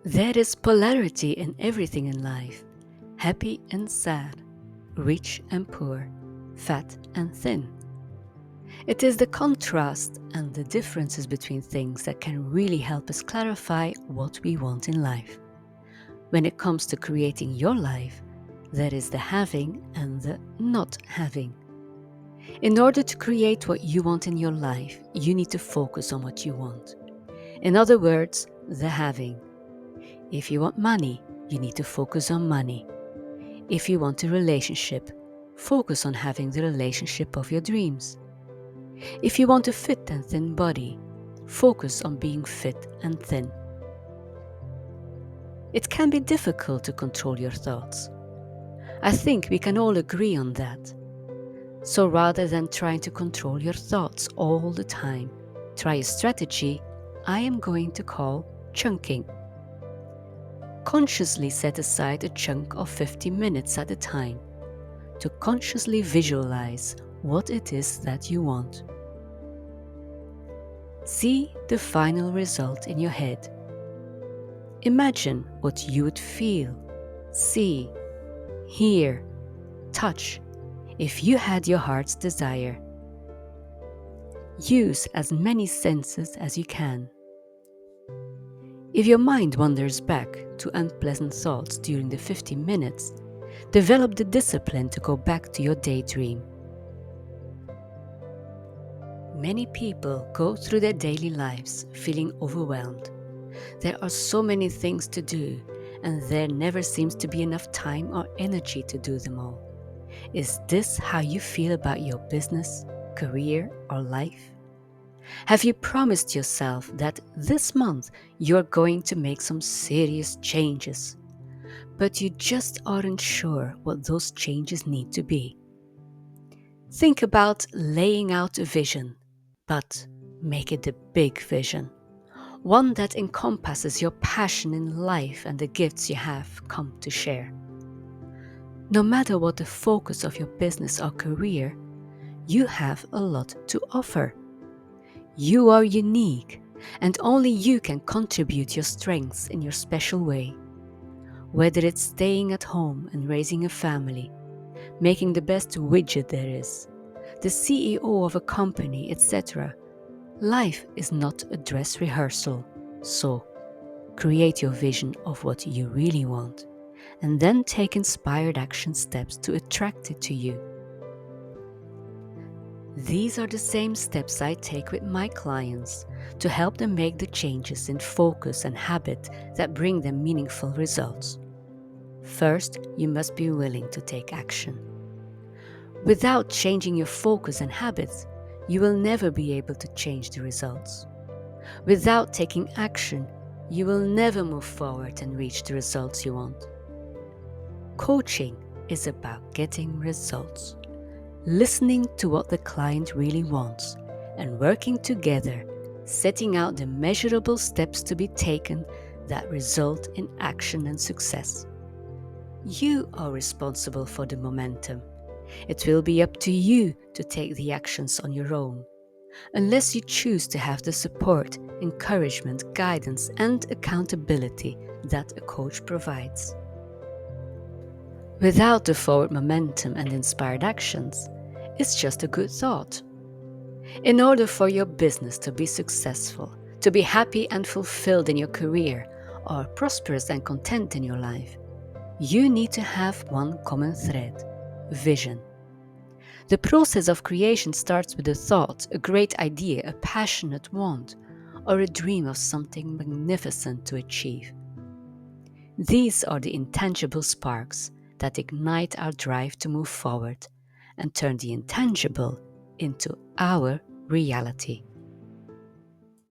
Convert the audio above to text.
There is polarity in everything in life, happy and sad, rich and poor, fat and thin. It is the contrast and the differences between things that can really help us clarify what we want in life. When it comes to creating your life, there is the having and the not having. In order to create what you want in your life, you need to focus on what you want. In other words, the having. If you want money, you need to focus on money. If you want a relationship, focus on having the relationship of your dreams. If you want a fit and thin body, focus on being fit and thin. It can be difficult to control your thoughts. I think we can all agree on that. So rather than trying to control your thoughts all the time, try a strategy I am going to call chunking. Consciously set aside a chunk of 50 minutes at a time to consciously visualize what it is that you want. See the final result in your head. Imagine what you would feel, see, hear, touch if you had your heart's desire. Use as many senses as you can. If your mind wanders back to unpleasant thoughts during the 50 minutes, develop the discipline to go back to your daydream. Many people go through their daily lives feeling overwhelmed. There are so many things to do, and there never seems to be enough time or energy to do them all. Is this how you feel about your business, career, or life? Have you promised yourself that this month you're going to make some serious changes, but you just aren't sure what those changes need to be? Think about laying out a vision, but make it a big vision, one that encompasses your passion in life and the gifts you have come to share. No matter what the focus of your business or career, you have a lot to offer. You are unique, and only you can contribute your strengths in your special way. Whether it's staying at home and raising a family, making the best widget there is, the CEO of a company, etc. Life is not a dress rehearsal. So, create your vision of what you really want, and then take inspired action steps to attract it to you. These are the same steps I take with my clients to help them make the changes in focus and habit that bring them meaningful results. First, you must be willing to take action. Without changing your focus and habits, you will never be able to change the results. Without taking action, you will never move forward and reach the results you want. Coaching is about getting results, listening to what the client really wants, and working together, setting out the measurable steps to be taken that result in action and success. You are responsible for the momentum. It will be up to you to take the actions on your own, unless you choose to have the support, encouragement, guidance, and accountability that a coach provides. Without the forward momentum and inspired actions, it's just a good thought. In order for your business to be successful, to be happy and fulfilled in your career, or prosperous and content in your life, you need to have one common thread: vision. The process of creation starts with a thought, a great idea, a passionate want, or a dream of something magnificent to achieve. These are the intangible sparks that ignite our drive to move forward and turn the intangible into our reality.